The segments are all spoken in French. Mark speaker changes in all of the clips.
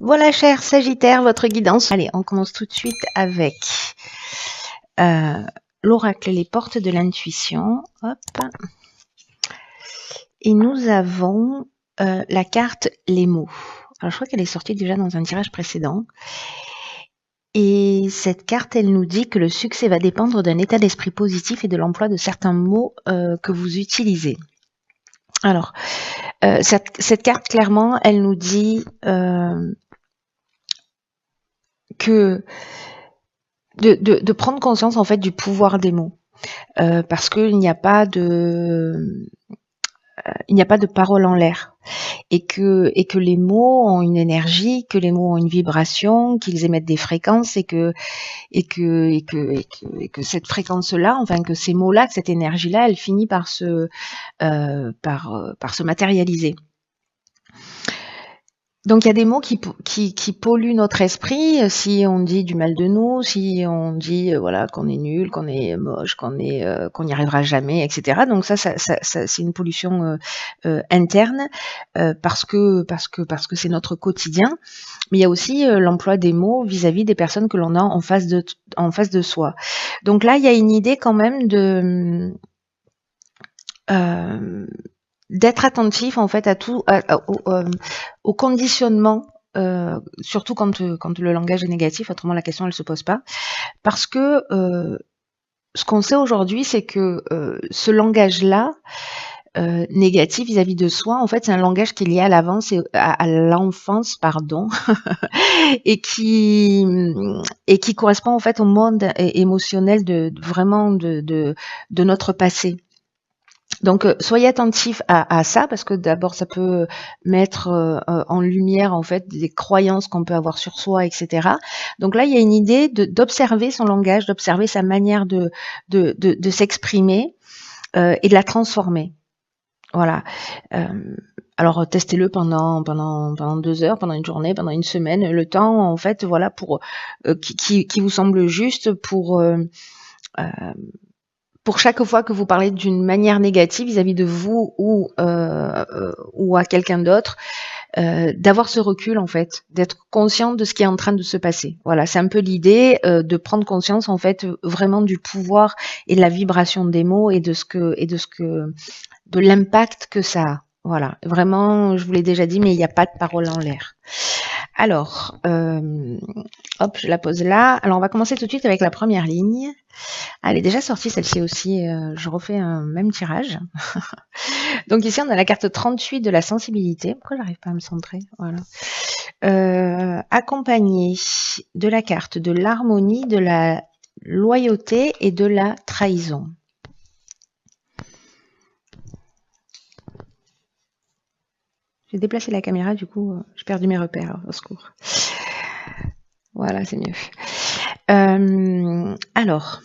Speaker 1: Voilà, cher Sagittaire, votre guidance. Allez, on commence tout de suite avec l'oracle, les portes de l'intuition. Hop. Et nous avons la carte les mots. Alors, je crois qu'elle est sortie déjà dans un tirage précédent. Et cette carte, elle nous dit que le succès va dépendre d'un état d'esprit positif et de l'emploi de certains mots que vous utilisez. Alors, cette carte, clairement, elle nous dit que de prendre conscience en fait du pouvoir des mots, parce qu'il n'y a pas de parole en l'air, et que les mots ont une énergie, que les mots ont une vibration, qu'ils émettent des fréquences, et que cette fréquence-là, enfin que ces mots-là, que cette énergie-là, elle finit par se matérialiser. Donc il y a des mots qui polluent notre esprit, si on dit du mal de nous, si on dit voilà qu'on est nul, qu'on est moche, qu'on n'y arrivera jamais, etc. Donc ça c'est une pollution interne, parce que c'est notre quotidien. Mais il y a aussi l'emploi des mots vis-à-vis des personnes que l'on a en face de soi. Donc là il y a une idée quand même de d'être attentif en fait à tout, au conditionnement, surtout quand le langage est négatif, autrement la question elle se pose pas. Parce que ce qu'on sait aujourd'hui, c'est que ce langage-là, négatif vis-à-vis de soi, en fait c'est un langage qui est lié à l'enfance, pardon, et qui correspond en fait au monde émotionnel de notre passé. Donc soyez attentifs à ça, parce que d'abord ça peut mettre en lumière en fait des croyances qu'on peut avoir sur soi, etc. Donc là il y a une idée d'observer son langage, d'observer sa manière de s'exprimer et de la transformer. Voilà. Alors testez-le pendant 2 heures, pendant une journée, pendant une semaine, le temps en fait voilà pour qui vous semble juste pour chaque fois que vous parlez d'une manière négative vis-à-vis de vous ou à quelqu'un d'autre, d'avoir ce recul en fait, d'être conscient de ce qui est en train de se passer. Voilà, c'est un peu l'idée de prendre conscience en fait vraiment du pouvoir et de la vibration des mots et de l'impact que ça a. Voilà, vraiment, je vous l'ai déjà dit, mais il n'y a pas de parole en l'air. Alors, hop, je la pose là. Alors, on va commencer tout de suite avec la première ligne. Elle est déjà sortie celle-ci aussi, je refais un même tirage. Donc ici on a la carte 38 de la sensibilité. Pourquoi j'arrive pas à me centrer? Voilà. Accompagnée de la carte de l'harmonie, de la loyauté et de la trahison. J'ai déplacé la caméra, du coup j'ai perdu mes repères, au secours. Voilà, c'est mieux. Alors...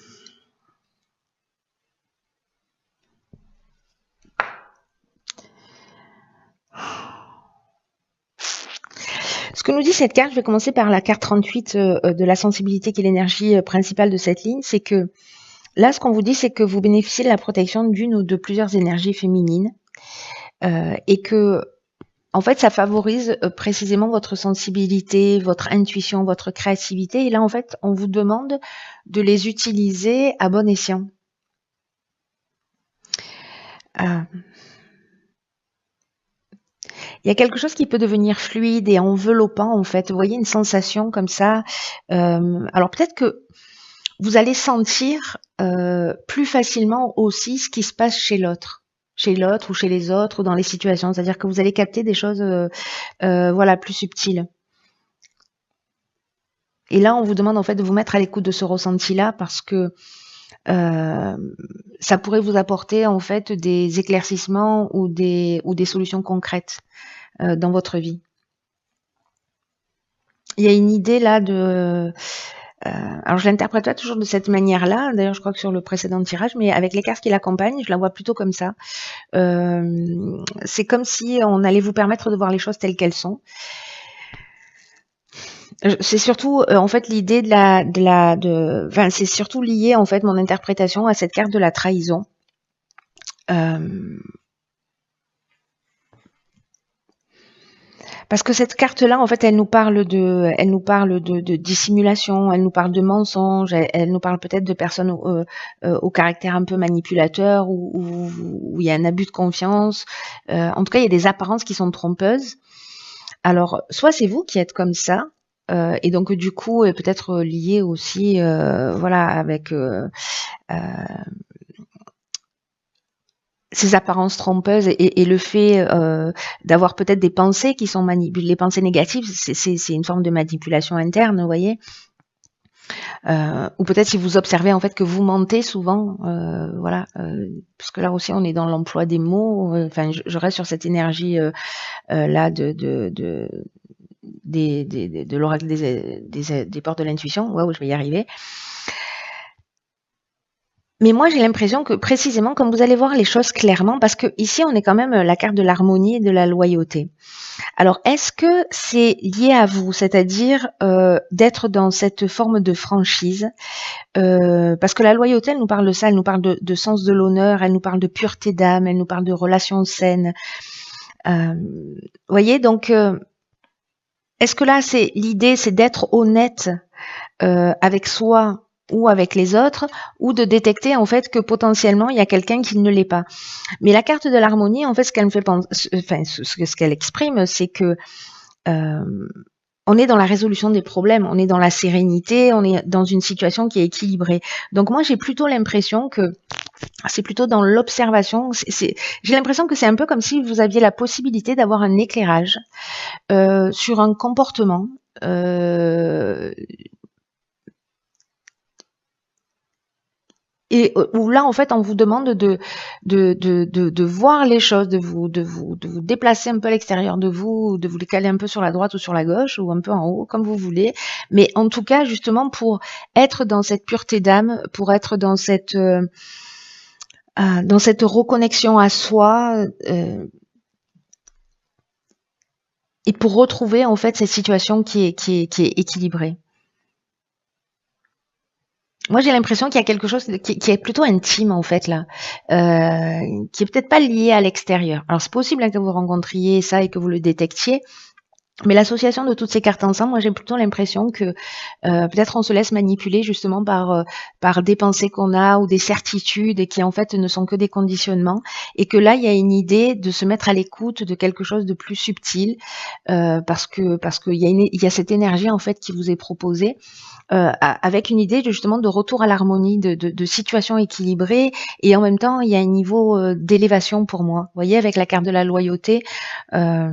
Speaker 1: Ce que nous dit cette carte, je vais commencer par la carte 38 de la sensibilité, qui est l'énergie principale de cette ligne, c'est que là, ce qu'on vous dit, c'est que vous bénéficiez de la protection d'une ou de plusieurs énergies féminines, et que, en fait, ça favorise précisément votre sensibilité, votre intuition, votre créativité. Et là, en fait, on vous demande de les utiliser à bon escient. Il y a quelque chose qui peut devenir fluide et enveloppant, en fait. Vous voyez, une sensation comme ça. Alors peut-être que vous allez sentir plus facilement aussi ce qui se passe chez l'autre ou chez les autres ou dans les situations. C'est-à-dire que vous allez capter des choses voilà, plus subtiles. Et là, on vous demande en fait de vous mettre à l'écoute de ce ressenti-là, parce que ça pourrait vous apporter en fait des éclaircissements ou des solutions concrètes dans votre vie. Il y a une idée là de... alors je l'interprète pas toujours de cette manière-là, d'ailleurs je crois que sur le précédent tirage, mais avec les cartes qui l'accompagnent, je la vois plutôt comme ça. C'est comme si on allait vous permettre de voir les choses telles qu'elles sont. C'est surtout en fait l'idée enfin, c'est surtout lié en fait mon interprétation à cette carte de la trahison. Parce que cette carte-là, en fait, elle nous parle de dissimulation, elle nous parle de mensonges, elle nous parle peut-être de personnes au caractère un peu manipulateur, où il y a un abus de confiance. En tout cas, il y a des apparences qui sont trompeuses. Alors, soit c'est vous qui êtes comme ça, et donc du coup, peut-être lié aussi, voilà, avec ces apparences trompeuses et le fait d'avoir peut-être des pensées qui sont manipulées. Les pensées négatives, c'est une forme de manipulation interne, vous voyez. Ou peut-être si vous observez en fait que vous mentez souvent, voilà, parce que là aussi on est dans l'emploi des mots. Enfin, je reste sur cette énergie là de l'oracle des portes de l'intuition. Waouh, je vais y arriver. Mais moi, j'ai l'impression que précisément, comme vous allez voir les choses clairement, parce que ici, on est quand même la carte de l'harmonie et de la loyauté. Alors, est-ce que c'est lié à vous, c'est-à-dire d'être dans cette forme de franchise, parce que la loyauté, elle nous parle de ça, elle nous parle de sens de l'honneur, elle nous parle de pureté d'âme, elle nous parle de relations saines. Voyez, donc, est-ce que là, c'est l'idée, c'est d'être honnête avec soi ou avec les autres, ou de détecter en fait que potentiellement il y a quelqu'un qui ne l'est pas. Mais la carte de l'harmonie, en fait, ce qu'elle me fait penser, enfin, ce qu'elle exprime, c'est que on est dans la résolution des problèmes, on est dans la sérénité, on est dans une situation qui est équilibrée. Donc moi, j'ai plutôt l'impression que c'est plutôt dans l'observation. J'ai l'impression que c'est un peu comme si vous aviez la possibilité d'avoir un éclairage sur un comportement. Et où là, en fait, on vous demande de voir les choses, de vous déplacer un peu à l'extérieur de vous les caler un peu sur la droite ou sur la gauche, ou un peu en haut, comme vous voulez. Mais en tout cas, justement, pour être dans cette pureté d'âme, pour être dans cette reconnexion à soi, et pour retrouver, en fait, cette situation qui est équilibrée. Moi, j'ai l'impression qu'il y a quelque chose qui est plutôt intime, en fait, là, qui est peut-être pas lié à l'extérieur. Alors, c'est possible que vous rencontriez ça et que vous le détectiez, mais l'association de toutes ces cartes ensemble, moi, j'ai plutôt l'impression que peut-être on se laisse manipuler justement par des pensées qu'on a ou des certitudes et qui, en fait, ne sont que des conditionnements, et que là, il y a une idée de se mettre à l'écoute de quelque chose de plus subtil, parce qu'il y a cette énergie, en fait, qui vous est proposée. Avec une idée justement de retour à l'harmonie, de situation équilibrée, et en même temps il y a un niveau d'élévation pour moi. Vous voyez, avec la carte de la loyauté, dans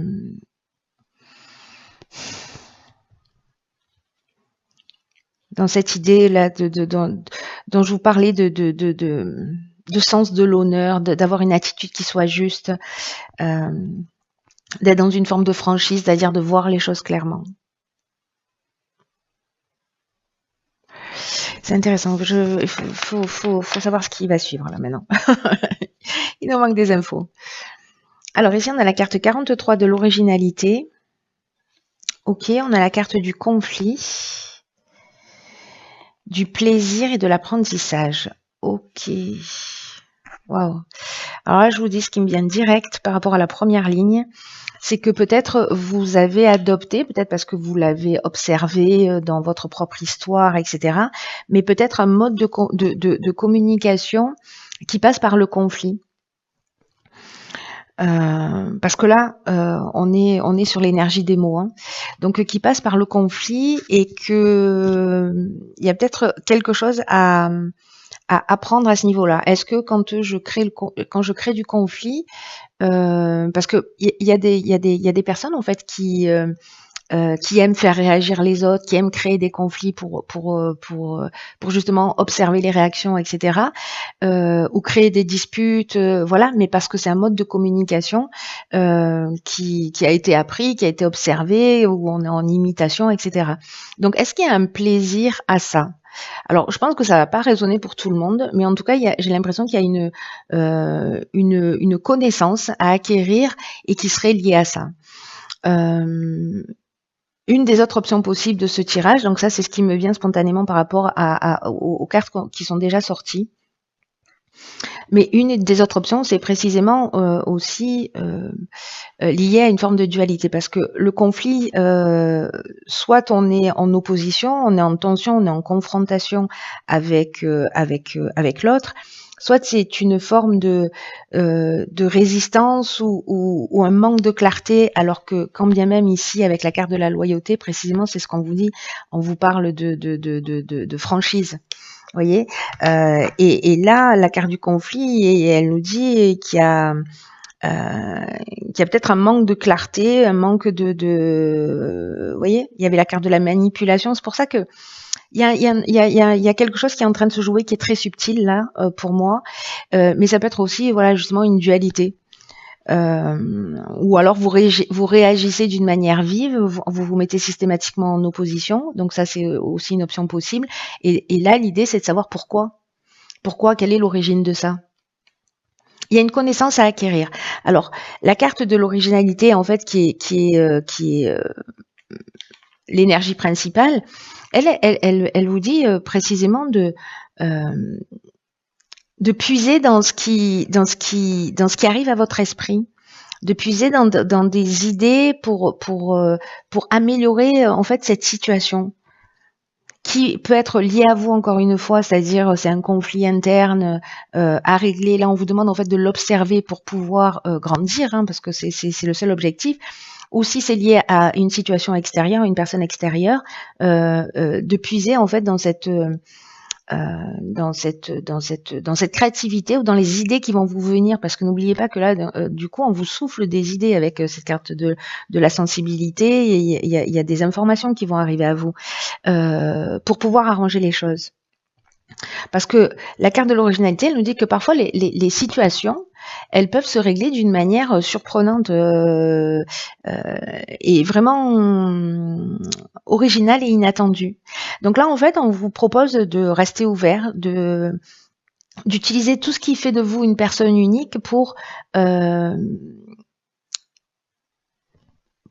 Speaker 1: cette idée là dont je vous parlais de sens de l'honneur, d'avoir une attitude qui soit juste, d'être dans une forme de franchise, c'est-à-dire de voir les choses clairement. C'est intéressant. Il faut savoir ce qui va suivre là maintenant. Il nous manque des infos. Alors ici, on a la carte 43 de l'originalité. Ok, on a la carte du conflit, du plaisir et de l'apprentissage. Ok. Waouh. Alors là, je vous dis ce qui me vient direct par rapport à la première ligne. C'est que peut-être vous avez adopté, peut-être parce que vous l'avez observé dans votre propre histoire, etc., mais peut-être un mode de communication qui passe par le conflit. Parce que là, on est sur l'énergie des mots, hein. Donc qui passe par le conflit, et que il y a peut-être quelque chose à apprendre à ce niveau-là. Est-ce que quand je crée du conflit, parce que il y a des personnes en fait qui aiment faire réagir les autres, qui aiment créer des conflits pour justement observer les réactions, etc., ou créer des disputes, voilà, mais parce que c'est un mode de communication qui a été appris, qui a été observé, où on est en imitation, etc. Donc, est-ce qu'il y a un plaisir à ça? Alors, je pense que ça va pas résonner pour tout le monde, mais en tout cas, j'ai l'impression qu'il y a une connaissance à acquérir et qui serait liée à ça. Une des autres options possibles de ce tirage, donc ça, c'est ce qui me vient spontanément par rapport aux cartes qui sont déjà sorties. Mais une des autres options, c'est précisément aussi lié à une forme de dualité, parce que le conflit, soit on est en opposition, on est en tension, on est en confrontation avec l'autre, soit c'est une forme de résistance ou un manque de clarté, alors que quand bien même ici, avec la carte de la loyauté, précisément, c'est ce qu'on vous dit, on vous parle de franchise. Vous voyez, et là, la carte du conflit, et elle nous dit qu'il y a peut-être un manque de clarté, un manque vous voyez, il y avait la carte de la manipulation. C'est pour ça que il y a quelque chose qui est en train de se jouer, qui est très subtil là pour moi, mais ça peut être aussi, voilà, justement une dualité. Ou alors vous réagissez d'une manière vive, vous mettez systématiquement en opposition, donc ça c'est aussi une option possible. Et là, l'idée c'est de savoir pourquoi. Pourquoi, quelle est l'origine de ça? Il y a une connaissance à acquérir. Alors, la carte de l'originalité, en fait, qui est l'énergie principale, elle vous dit précisément de puiser dans ce qui arrive à votre esprit, de puiser dans des idées pour améliorer en fait cette situation, qui peut être lié à vous, encore une fois, c'est-à-dire c'est un conflit interne à régler. Là, on vous demande en fait de l'observer pour pouvoir grandir, hein, parce que c'est le seul objectif. Ou si c'est lié à une situation extérieure, une personne extérieure, de puiser en fait dans cette créativité ou dans les idées qui vont vous venir, parce que n'oubliez pas que là, du coup, on vous souffle des idées avec cette carte de la sensibilité. Il y a des informations qui vont arriver à vous pour pouvoir arranger les choses. Parce que la carte de l'originalité, elle nous dit que parfois les situations, elles peuvent se régler d'une manière surprenante et vraiment originale et inattendue. Donc là, en fait, on vous propose de rester ouvert, d'utiliser tout ce qui fait de vous une personne unique pour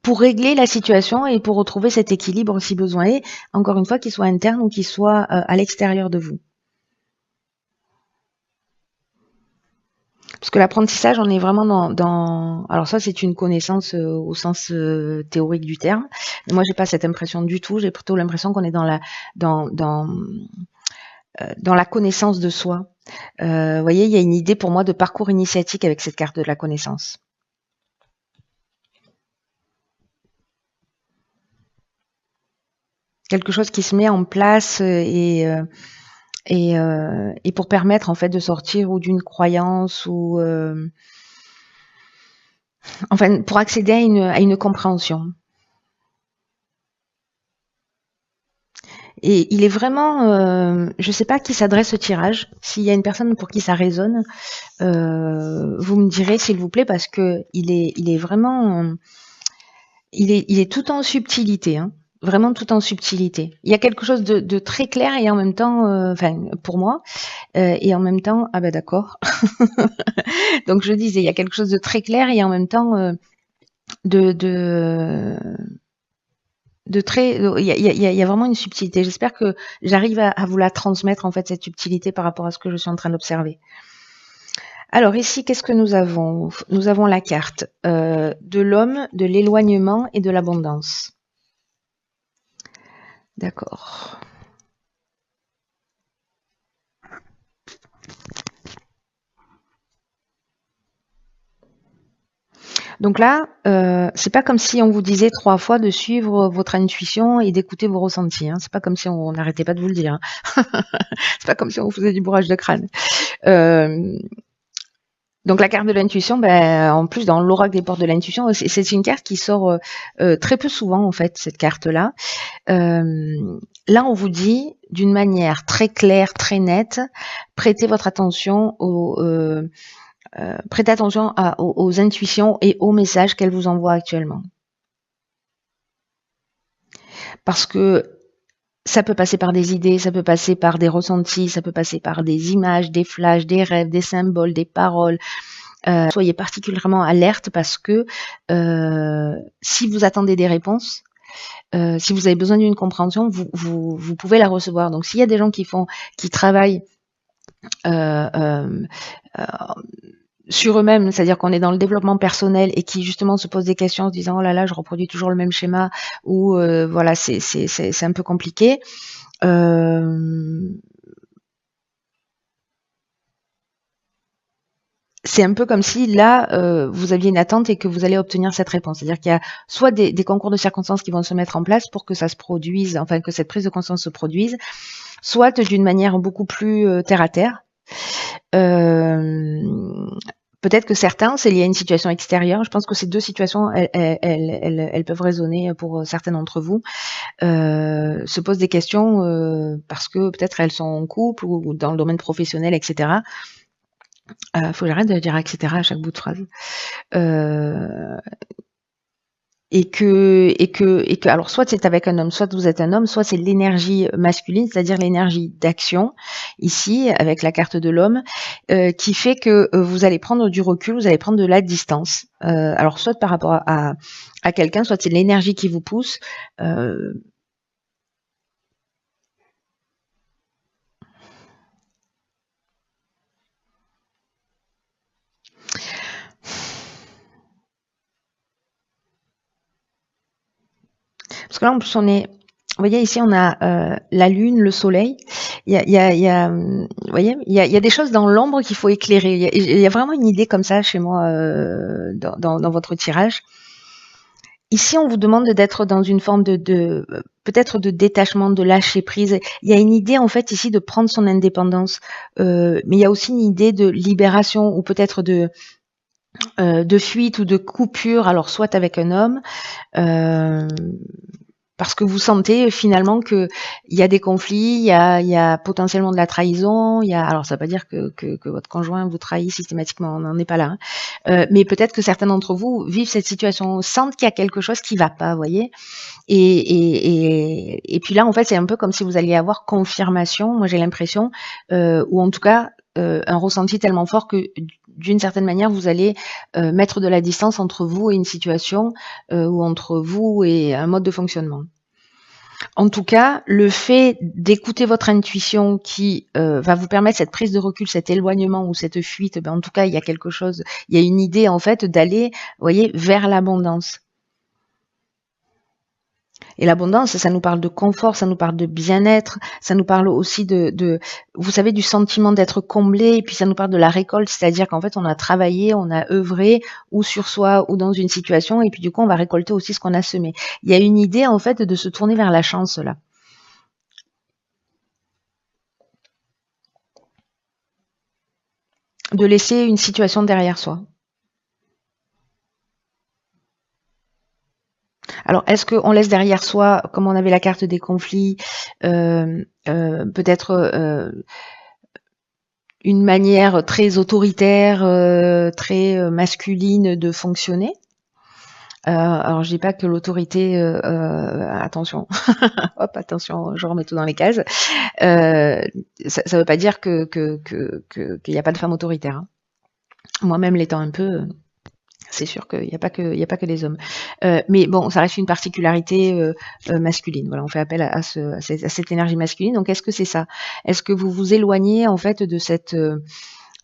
Speaker 1: régler la situation et pour retrouver cet équilibre si besoin est, encore une fois, qu'il soit interne ou qu'il soit à l'extérieur de vous. Parce que l'apprentissage, on est vraiment dans... Alors ça, c'est une connaissance au sens théorique du terme. Mais moi, j'ai pas cette impression du tout. J'ai plutôt l'impression qu'on est dans la connaissance de soi. Vous voyez, il y a une idée pour moi de parcours initiatique avec cette carte de la connaissance. Quelque chose qui se met en place et pour permettre en fait de sortir ou d'une croyance ou enfin pour accéder à une compréhension. Et il est vraiment, je sais pas à qui s'adresse ce tirage. S'il y a une personne pour qui ça résonne, vous me direz s'il vous plaît, parce que il est vraiment, il est tout en subtilité, hein. Vraiment tout en subtilité. Il y a quelque chose de très clair et en même temps, enfin pour moi, et en même temps, ah ben d'accord. Donc je disais, il y a quelque chose de très clair et en même temps de très, il y a vraiment une subtilité. J'espère que j'arrive à vous la transmettre en fait, cette subtilité par rapport à ce que je suis en train d'observer. Alors ici, qu'est-ce que nous avons? Nous avons la carte de l'homme, de l'éloignement et de l'abondance. D'accord. Donc là, c'est pas comme si on vous disait 3 fois de suivre votre intuition et d'écouter vos ressentis, hein. C'est pas comme si on n'arrêtait pas de vous le dire, hein. C'est pas comme si on vous faisait du bourrage de crâne. Donc la carte de l'intuition, en plus dans l'oracle des portes de l'intuition, c'est une carte qui sort très peu souvent en fait, cette carte-là. Là, on vous dit d'une manière très claire, très nette, prêtez votre attention prêtez attention aux intuitions et aux messages qu'elle vous envoie actuellement. Parce que ça peut passer par des idées, ça peut passer par des ressentis, ça peut passer par des images, des flashs, des rêves, des symboles, des paroles. Soyez particulièrement alerte parce que si vous attendez des réponses, si vous avez besoin d'une compréhension, vous pouvez la recevoir. Donc s'il y a des gens qui travaillent sur eux-mêmes, c'est-à-dire qu'on est dans le développement personnel et qui justement se posent des questions en se disant oh là là, je reproduis toujours le même schéma ou voilà, c'est un peu compliqué. C'est un peu comme si là, vous aviez une attente et que vous allez obtenir cette réponse. C'est-à-dire qu'il y a soit des concours de circonstances qui vont se mettre en place pour que ça se produise, enfin que cette prise de conscience se produise, soit d'une manière beaucoup plus terre à terre. Peut-être que certains, c'est lié à une situation extérieure. Je pense que ces deux situations, elles peuvent résonner pour certains d'entre vous. Se posent des questions parce que peut-être elles sont en couple ou dans le domaine professionnel, etc. Faut que j'arrête de dire etc. à chaque bout de phrase. Et que alors soit c'est avec un homme, soit vous êtes un homme, soit c'est l'énergie masculine, c'est-à-dire l'énergie d'action ici avec la carte de l'homme qui fait que vous allez prendre du recul, vous allez prendre de la distance. Alors soit par rapport à quelqu'un, soit c'est l'énergie qui vous pousse. Parce que là, en plus, on est... Vous voyez, ici, on a la lune, le soleil. Vous voyez, il y a des choses dans l'ombre qu'il faut éclairer. Il y a vraiment une idée comme ça chez moi dans votre tirage. Ici, on vous demande d'être dans une forme de peut-être de détachement, de lâcher prise. Il y a une idée, en fait, ici, de prendre son indépendance. Mais il y a aussi une idée de libération ou peut-être de fuite ou de coupure, alors soit avec un homme, parce que vous sentez finalement que il y a des conflits, il y a potentiellement de la trahison, alors ça veut pas dire que votre conjoint vous trahit systématiquement, on n'en est pas là, mais peut-être que certains d'entre vous vivent cette situation, sentent qu'il y a quelque chose qui va pas, vous voyez, et puis là en fait c'est un peu comme si vous alliez avoir confirmation, moi j'ai l'impression, ou en tout cas un ressenti tellement fort que d'une certaine manière, vous allez mettre de la distance entre vous et une situation ou entre vous et un mode de fonctionnement. En tout cas, le fait d'écouter votre intuition qui va vous permettre cette prise de recul, cet éloignement ou cette fuite, en tout cas, il y a quelque chose, il y a une idée en fait d'aller, vous voyez, vers l'abondance. Et l'abondance, ça nous parle de confort, ça nous parle de bien-être, ça nous parle aussi vous savez, du sentiment d'être comblé, et puis ça nous parle de la récolte, c'est-à-dire qu'en fait, on a travaillé, on a œuvré, ou sur soi, ou dans une situation, et puis du coup, on va récolter aussi ce qu'on a semé. Il y a une idée, en fait, de se tourner vers la chance, là. De laisser une situation derrière soi. Alors, est-ce qu'on laisse derrière soi, comme on avait la carte des conflits, peut-être une manière très autoritaire, très masculine de fonctionner? Alors, je dis pas que l'autorité, attention, hop, attention, je remets tout dans les cases. Ça veut pas dire qu'il n'y a pas de femme autoritaire. Hein. Moi-même l'étant un peu. C'est sûr qu'il n'y a pas que des hommes. Mais bon, ça reste une particularité masculine. Voilà, on fait appel à cette énergie masculine. Donc, est-ce que c'est ça? Est-ce que vous vous éloignez en fait de cette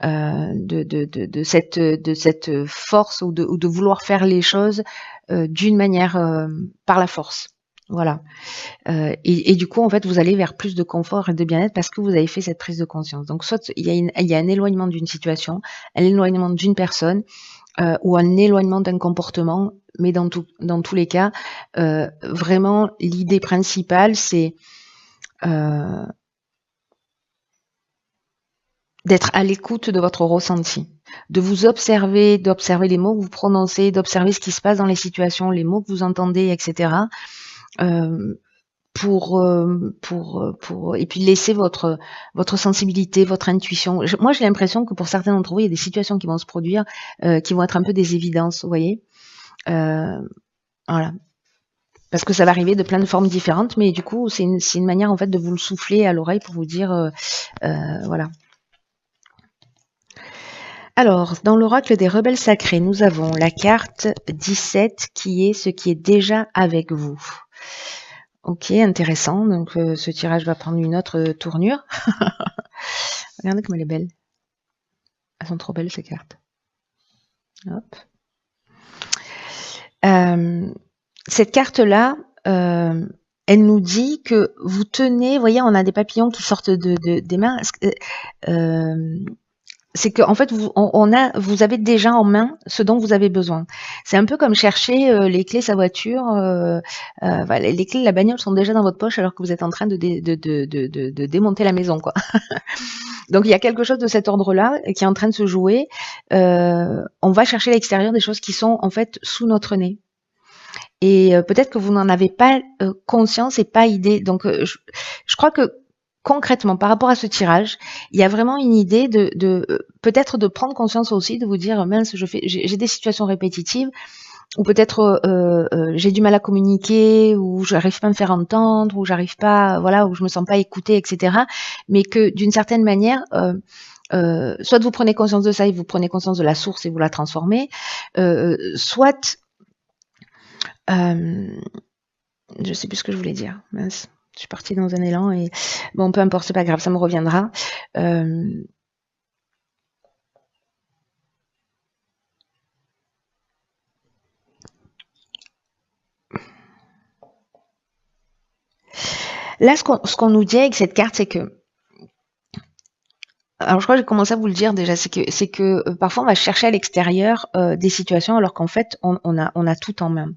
Speaker 1: de cette force ou de vouloir faire les choses d'une manière par la force? Voilà. Et du coup, en fait, vous allez vers plus de confort et de bien-être parce que vous avez fait cette prise de conscience. Donc, soit il y a un éloignement d'une situation, un éloignement d'une personne, ou un éloignement d'un comportement, mais dans tous les cas, vraiment l'idée principale, c'est d'être à l'écoute de votre ressenti, de vous observer, d'observer les mots que vous prononcez, d'observer ce qui se passe dans les situations, les mots que vous entendez, etc. Pour et puis laisser votre sensibilité, votre intuition. Moi, j'ai l'impression que pour certains d'entre vous, il y a des situations qui vont se produire, qui vont être un peu des évidences, vous voyez. Voilà. Parce que ça va arriver de plein de formes différentes, mais du coup, c'est une manière en fait de vous le souffler à l'oreille pour vous dire, voilà. Alors, dans l'oracle des rebelles sacrés, nous avons la carte 17 qui est ce qui est déjà avec vous. Ok, intéressant. Donc, ce tirage va prendre une autre tournure. Regardez comme elle est belle. Elles sont trop belles ces cartes. Hop. Cette carte-là, elle nous dit que vous tenez, vous voyez, on a des papillons qui sortent des mains. C'est que en fait, vous avez déjà en main ce dont vous avez besoin. C'est un peu comme chercher les clés de sa voiture. Voilà, les clés de la bagnole sont déjà dans votre poche alors que vous êtes en train de démonter la maison, quoi. Donc il y a quelque chose de cet ordre-là qui est en train de se jouer. On va chercher à l'extérieur des choses qui sont en fait sous notre nez. Et peut-être que vous n'en avez pas conscience et pas idée. Donc je crois que concrètement, par rapport à ce tirage, il y a vraiment une idée de peut-être de prendre conscience aussi, de vous dire mince, j'ai des situations répétitives, ou peut-être j'ai du mal à communiquer, ou j'arrive pas à me faire entendre, ou j'arrive pas, voilà, ou je me sens pas écoutée, etc. Mais que d'une certaine manière, soit vous prenez conscience de ça et vous prenez conscience de la source et vous la transformez, soit je sais plus ce que je voulais dire, mince. Je suis partie dans un élan et bon, peu importe, c'est pas grave, ça me reviendra. Là, ce qu'on nous dit avec cette carte, c'est que, alors je crois que j'ai commencé à vous le dire déjà, c'est que parfois on va chercher à l'extérieur des situations alors qu'en fait on a tout en main.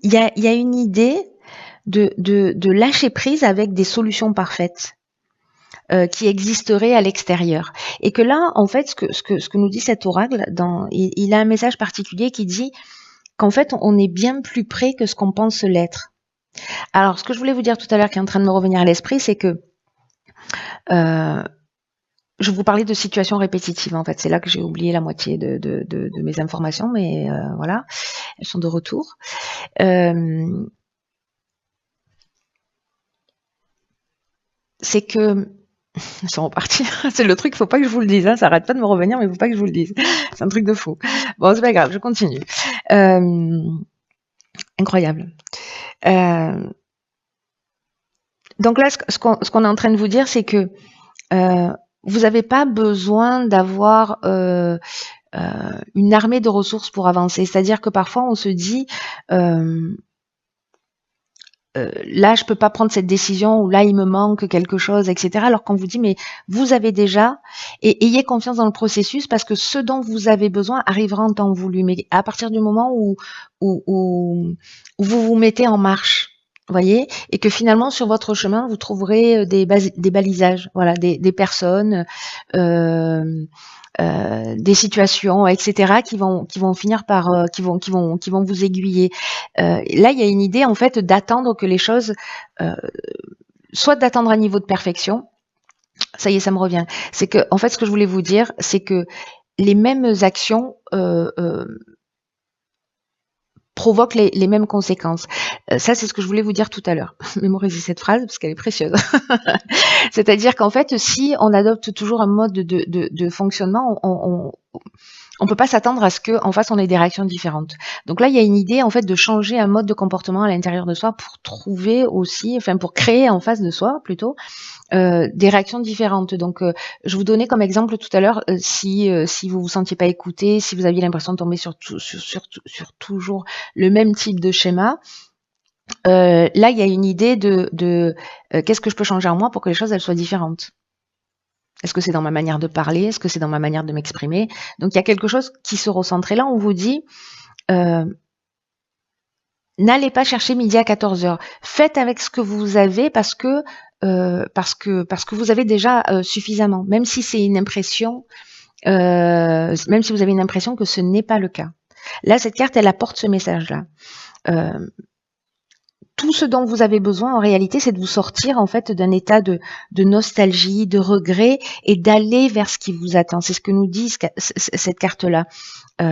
Speaker 1: Il y a une idée de lâcher prise avec des solutions parfaites qui existeraient à l'extérieur. Et que là, en fait, ce que nous dit cet oracle, il a un message particulier qui dit qu'en fait, on est bien plus près que ce qu'on pense l'être. Alors, ce que je voulais vous dire tout à l'heure, qui est en train de me revenir à l'esprit, c'est que je vous parlais de situations répétitives, en fait. C'est là que j'ai oublié la moitié de mes informations, mais voilà, elles sont de retour. C'est que ils sont repartis. C'est le truc, faut pas que je vous le dise. Hein. Ça arrête pas de me revenir, mais faut pas que je vous le dise. C'est un truc de fou. Bon, c'est pas grave, je continue. Incroyable. Donc là, ce qu'on est en train de vous dire, c'est que vous n'avez pas besoin d'avoir une armée de ressources pour avancer. C'est-à-dire que parfois, on se dit là, je peux pas prendre cette décision, ou là, il me manque quelque chose, etc. Alors qu'on vous dit, mais vous avez déjà, et ayez confiance dans le processus, parce que ce dont vous avez besoin arrivera en temps voulu. Mais à partir du moment où vous vous mettez en marche, voyez, et que finalement, sur votre chemin, vous trouverez des balisages, voilà, des personnes, des situations, etc., qui vont finir par, qui vont vous aiguiller. Là, il y a une idée en fait d'attendre que les choses, soit d'attendre un niveau de perfection. Ça y est, ça me revient. C'est que, en fait, ce que je voulais vous dire, c'est que les mêmes actions provoquent les mêmes conséquences. Ça, c'est ce que je voulais vous dire tout à l'heure. Mémorisez cette phrase parce qu'elle est précieuse. C'est-à-dire qu'en fait, si on adopte toujours un mode de fonctionnement, on peut pas s'attendre à ce qu'en face on ait des réactions différentes. Donc là, il y a une idée en fait de changer un mode de comportement à l'intérieur de soi pour trouver aussi, enfin pour créer en face de soi plutôt des réactions différentes. Donc je vous donnais comme exemple tout à l'heure si vous vous sentiez pas écouté, si vous aviez l'impression de tomber sur toujours le même type de schéma. Là, il y a une idée de qu'est-ce que je peux changer en moi pour que les choses elles soient différentes. Est-ce que c'est dans ma manière de parler? Est-ce que c'est dans ma manière de m'exprimer? Donc, il y a quelque chose qui se recentre. Et là, on vous dit, n'allez pas chercher midi à 14h. Faites avec ce que vous avez parce que vous avez déjà suffisamment. Même si c'est une impression, même si vous avez une impression que ce n'est pas le cas. Là, cette carte, elle apporte ce message-là. Tout ce dont vous avez besoin, en réalité, c'est de vous sortir en fait d'un état de nostalgie, de regret, et d'aller vers ce qui vous attend. C'est ce que nous dit cette carte-là. Il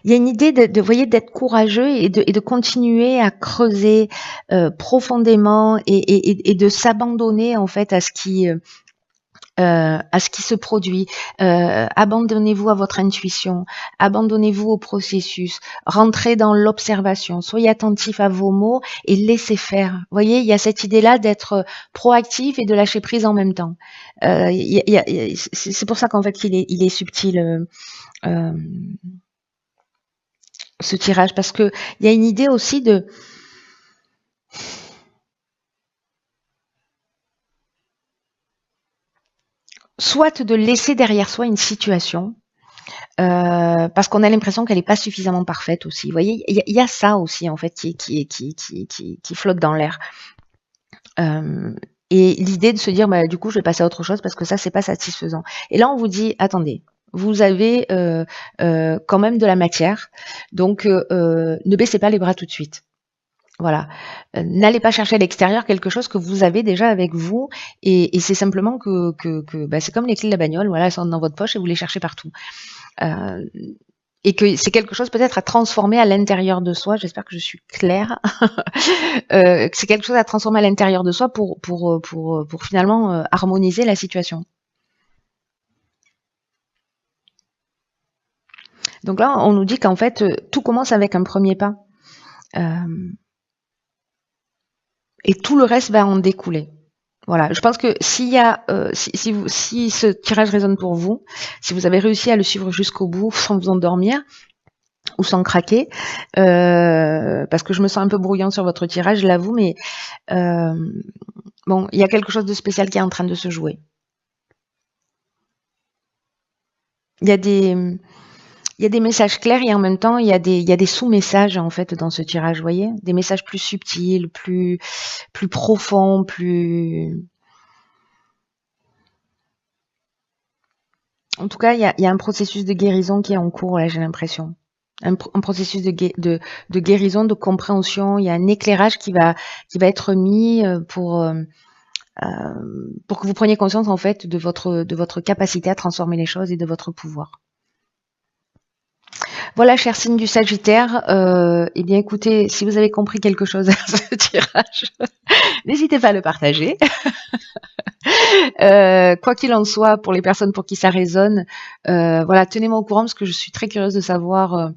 Speaker 1: y a une idée voyez, d'être courageux et de continuer à creuser profondément et de s'abandonner en fait à ce qui à ce qui se produit. Abandonnez-vous à votre intuition, abandonnez-vous au processus, rentrez dans l'observation, soyez attentif à vos mots et laissez faire. Vous voyez, il y a cette idée-là d'être proactif et de lâcher prise en même temps. C'est pour ça qu'en fait il est subtil ce tirage, parce que il y a une idée aussi de soit de laisser derrière soi une situation, parce qu'on a l'impression qu'elle n'est pas suffisamment parfaite aussi. Vous voyez, il y a ça aussi en fait qui flotte dans l'air. Et l'idée de se dire, bah, du coup, je vais passer à autre chose parce que ça, c'est pas satisfaisant. Et là, on vous dit, attendez, vous avez quand même de la matière, donc ne baissez pas les bras tout de suite. Voilà. N'allez pas chercher à l'extérieur quelque chose que vous avez déjà avec vous, et c'est simplement que bah, c'est comme les clés de la bagnole, voilà, elles sont dans votre poche et vous les cherchez partout. Et que c'est quelque chose peut-être à transformer à l'intérieur de soi. J'espère que je suis claire. C'est quelque chose à transformer à l'intérieur de soi pour finalement harmoniser la situation. Donc là, on nous dit qu'en fait, tout commence avec un premier pas. Et tout le reste va en découler. Voilà, je pense que s'il y a, si ce tirage résonne pour vous, si vous avez réussi à le suivre jusqu'au bout sans vous endormir ou sans craquer, parce que je me sens un peu brouillante sur votre tirage, je l'avoue, mais bon, il y a quelque chose de spécial qui est en train de se jouer. Il y a des messages clairs et en même temps il y a des sous-messages en fait dans ce tirage, vous voyez, des messages plus subtils, plus profonds, plus. En tout cas, il y a un processus de guérison qui est en cours là, j'ai l'impression. Un processus de guérison, de compréhension. Il y a un éclairage qui va être mis pour que vous preniez conscience en fait de votre capacité à transformer les choses et de votre pouvoir. Voilà, cher signe du Sagittaire, eh bien écoutez, si vous avez compris quelque chose à ce tirage, n'hésitez pas à le partager. Quoi qu'il en soit, pour les personnes pour qui ça résonne, voilà, tenez-moi au courant parce que je suis très curieuse de savoir.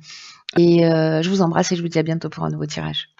Speaker 1: Et je vous embrasse et je vous dis à bientôt pour un nouveau tirage.